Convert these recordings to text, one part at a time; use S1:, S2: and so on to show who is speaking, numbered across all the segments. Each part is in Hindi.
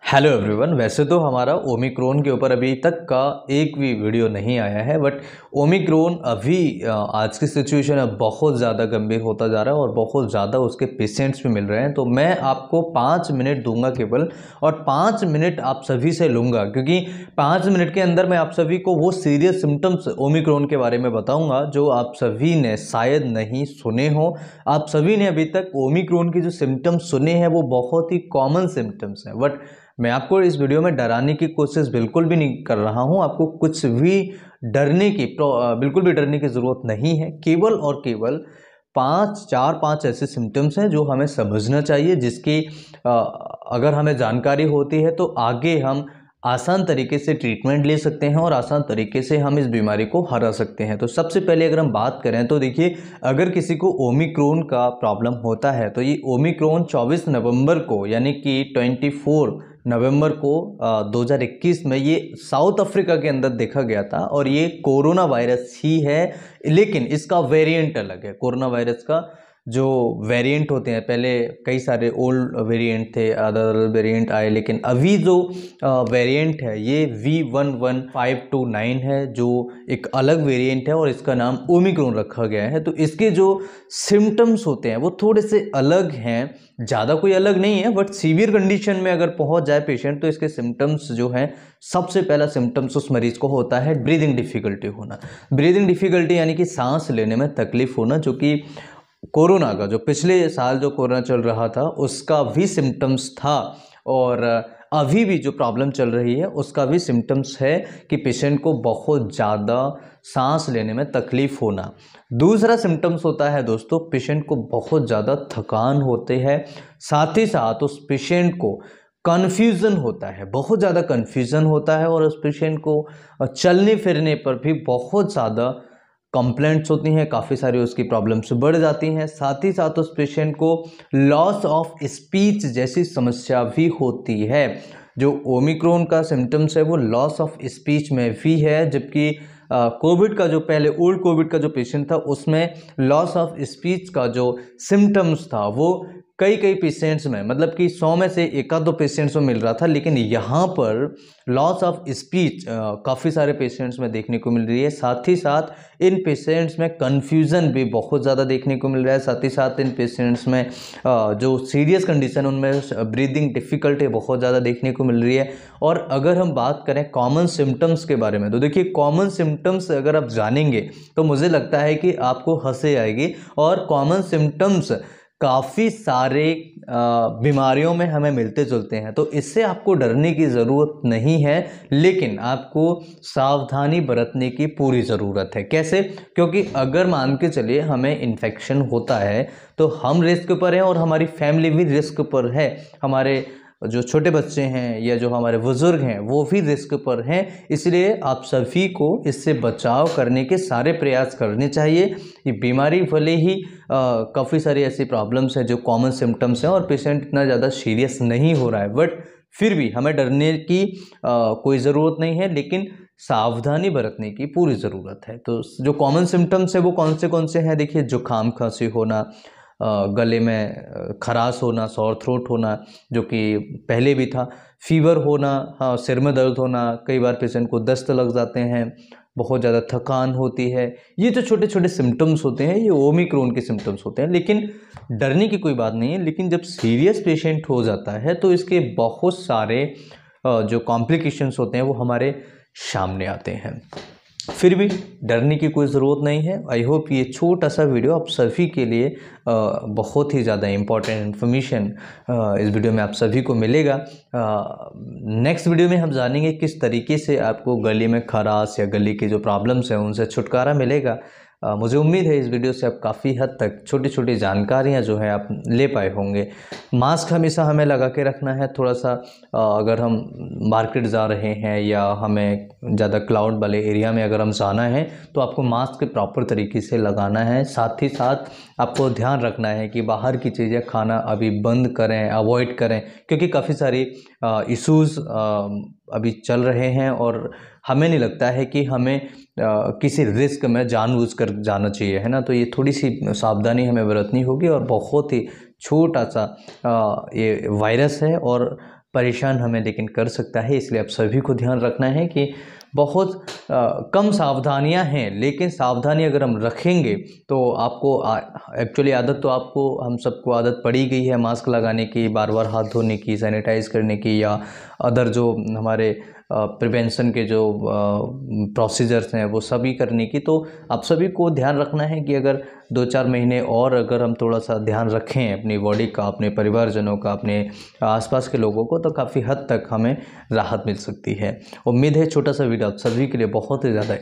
S1: Hello everyone. वैसे तो हमारा ओमिक्रॉन के ऊपर अभी तक का एक भी वीडियो नहीं आया है, बट ओमिक्रॉन अभी आज की सिचुएशन में बहुत ज़्यादा गंभीर होता जा रहा है और बहुत ज़्यादा उसके पेशेंट्स भी मिल रहे हैं। तो मैं आपको 5 मिनट दूंगा केवल, और 5 मिनट आप सभी से लूँगा, क्योंकि 5 मिनट के अंदर मैं आप सभी को वो सीरियस सिम्टम्स ओमिक्रॉन के बारे में बताऊँगा जो आप सभी ने शायद नहीं सुने हो। आप सभी ने अभी तक ओमिक्रॉन के जो सिम्टम्स सुने हैं वो बहुत ही कॉमन सिम्टम्स हैं, बट मैं आपको इस वीडियो में डराने की कोशिश बिल्कुल भी नहीं कर रहा हूं। आपको कुछ भी बिल्कुल भी डरने की ज़रूरत नहीं है। केवल और केवल 5 ऐसे सिम्टम्स हैं जो हमें समझना चाहिए, जिसकी अगर हमें जानकारी होती है तो आगे हम आसान तरीके से ट्रीटमेंट ले सकते हैं और आसान तरीके से हम इस बीमारी को हरा सकते हैं। तो सबसे पहले अगर हम बात करें तो देखिए, अगर किसी को ओमिक्रॉन का प्रॉब्लम होता है तो ये ओमिक्रॉन 24 नवंबर को, यानी कि 24 नवंबर को 2021 में ये साउथ अफ्रीका के अंदर देखा गया था, और ये कोरोना वायरस ही है, लेकिन इसका वेरिएंट अलग है। कोरोना वायरस का जो वेरिएंट होते हैं, पहले कई सारे ओल्ड वेरिएंट थे, अदर वेरिएंट आए, लेकिन अभी जो वेरिएंट है ये V11529 है, जो एक अलग वेरिएंट है और इसका नाम ओमिक्रॉन रखा गया है। तो इसके जो सिम्टम्स होते हैं वो थोड़े से अलग हैं, ज़्यादा कोई अलग नहीं है, बट सीवियर कंडीशन में अगर पहुंच जाए पेशेंट तो इसके सिम्टम्स जो हैं, सबसे पहला सिम्टम्स उस मरीज को होता है ब्रीदिंग डिफ़िकल्टी होना। ब्रीदिंग डिफ़िकल्टी यानी कि सांस लेने में तकलीफ होना, जो कि कोरोना का, जो पिछले साल जो कोरोना चल रहा था उसका भी सिम्टम्स था, और अभी भी जो प्रॉब्लम चल रही है उसका भी सिम्टम्स है कि पेशेंट को बहुत ज़्यादा सांस लेने में तकलीफ होना। दूसरा सिम्टम्स होता है दोस्तों, पेशेंट को बहुत ज़्यादा थकान होते हैं, साथ ही साथ उस पेशेंट को कन्फ्यूज़न होता है, बहुत ज़्यादा कन्फ्यूज़न होता है, और उस पेशेंट को चलने फिरने पर भी बहुत ज़्यादा कंप्लेंट्स होती हैं, काफ़ी सारी उसकी प्रॉब्लम्स बढ़ जाती हैं। साथ ही साथ उस पेशेंट को लॉस ऑफ स्पीच जैसी समस्या भी होती है। जो ओमिक्रॉन का सिम्टम्स है वो लॉस ऑफ स्पीच में भी है, जबकि कोविड का जो पहले ओल्ड कोविड का जो पेशेंट था उसमें लॉस ऑफ स्पीच का जो सिम्टम्स था वो कई पेशेंट्स में, मतलब कि 100 में से 1-2 पेशेंट्स में मिल रहा था, लेकिन यहाँ पर लॉस ऑफ स्पीच काफ़ी सारे पेशेंट्स में देखने को मिल रही है। साथ ही साथ इन पेशेंट्स में कन्फ्यूज़न भी बहुत ज़्यादा देखने को मिल रहा है। साथ ही साथ इन पेशेंट्स में जो सीरियस कंडीशन उनमें ब्रीदिंग डिफ़िकल्टी बहुत ज़्यादा देखने को मिल रही है। और अगर हम बात करें कॉमन सिम्टम्स के बारे में, तो देखिए कॉमन सिम्टम्स अगर आप जानेंगे तो मुझे लगता है कि आपको हंसी आएगी। और कॉमन सिम्टम्स काफ़ी सारे बीमारियों में हमें मिलते जुलते हैं, तो इससे आपको डरने की ज़रूरत नहीं है, लेकिन आपको सावधानी बरतने की पूरी ज़रूरत है। कैसे? क्योंकि अगर मान के चलिए हमें इन्फेक्शन होता है तो हम रिस्क पर हैं और हमारी फैमिली भी रिस्क पर है, हमारे जो छोटे बच्चे हैं या जो हमारे बुज़ुर्ग हैं वो भी रिस्क पर हैं। इसलिए आप सभी को इससे बचाव करने के सारे प्रयास करने चाहिए। ये बीमारी भले ही काफ़ी सारी ऐसी प्रॉब्लम्स हैं जो कॉमन सिम्टम्स हैं और पेशेंट इतना ज़्यादा सीरियस नहीं हो रहा है, बट फिर भी हमें डरने की कोई ज़रूरत नहीं है, लेकिन सावधानी बरतने की पूरी ज़रूरत है। तो जो कॉमन सिम्टम्स है वो कौन से हैं? देखिए, जुकाम खांसी होना, गले में खराश होना, सॉर थ्रोट होना जो कि पहले भी था, फीवर होना, हाँ, सिर में दर्द होना, कई बार पेशेंट को दस्त लग जाते हैं, बहुत ज़्यादा थकान होती है। ये जो छोटे छोटे सिम्टम्स होते हैं ये ओमिक्रॉन के सिम्टम्स होते हैं, लेकिन डरने की कोई बात नहीं है। लेकिन जब सीरियस पेशेंट हो जाता है तो इसके बहुत सारे जो कॉम्प्लिकेशंस होते हैं वो हमारे सामने आते हैं। फिर भी डरने की कोई ज़रूरत नहीं है। आई होप ये छोटा सा वीडियो आप सभी के लिए बहुत ही ज़्यादा इम्पॉर्टेंट इन्फॉर्मेशन इस वीडियो में आप सभी को मिलेगा। नेक्स्ट वीडियो में हम जानेंगे किस तरीके से आपको गले में खराश या गले की जो प्रॉब्लम्स हैं उनसे छुटकारा मिलेगा। मुझे उम्मीद है इस वीडियो से आप काफ़ी हद तक छोटी छोटी जानकारियाँ जो है आप ले पाए होंगे। मास्क हमेशा हमें लगा के रखना है। थोड़ा सा अगर हम मार्केट जा रहे हैं या हमें ज़्यादा क्लाउड वाले एरिया में अगर हम जाना है तो आपको मास्क प्रॉपर तरीके से लगाना है। साथ ही साथ आपको ध्यान रखना है कि बाहर की चीज़ें खाना अभी बंद करें, अवॉइड करें, क्योंकि काफ़ी सारी इश्यूज़ अभी चल रहे हैं और हमें नहीं लगता है कि हमें किसी रिस्क में जानबूझकर जाना चाहिए, है ना। तो ये थोड़ी सी सावधानी हमें बरतनी होगी, और बहुत ही छोटा सा ये वायरस है और परेशान हमें लेकिन कर सकता है। इसलिए आप सभी को ध्यान रखना है कि बहुत कम सावधानियां हैं, लेकिन सावधानी अगर हम रखेंगे तो आपको एक्चुअली आदत तो आपको, हम सबको आदत पड़ी गई है मास्क लगाने की, बार बार हाथ धोने की, सैनिटाइज करने की, या अदर जो हमारे प्रिवेंशन के जो प्रोसीजर्स हैं वो सभी करने की। तो आप सभी को ध्यान रखना है कि अगर 2-4 महीने और अगर हम थोड़ा सा ध्यान रखें अपनी बॉडी का, अपने परिवारजनों का, अपने आसपास के लोगों को, तो काफ़ी हद तक हमें राहत मिल सकती है। उम्मीद है छोटा सा वीडियो आप सभी के लिए बहुत ही ज़्यादा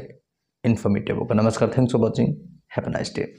S1: इन्फॉर्मेटिव होगा। नमस्कार, thanks for watching, have a nice day.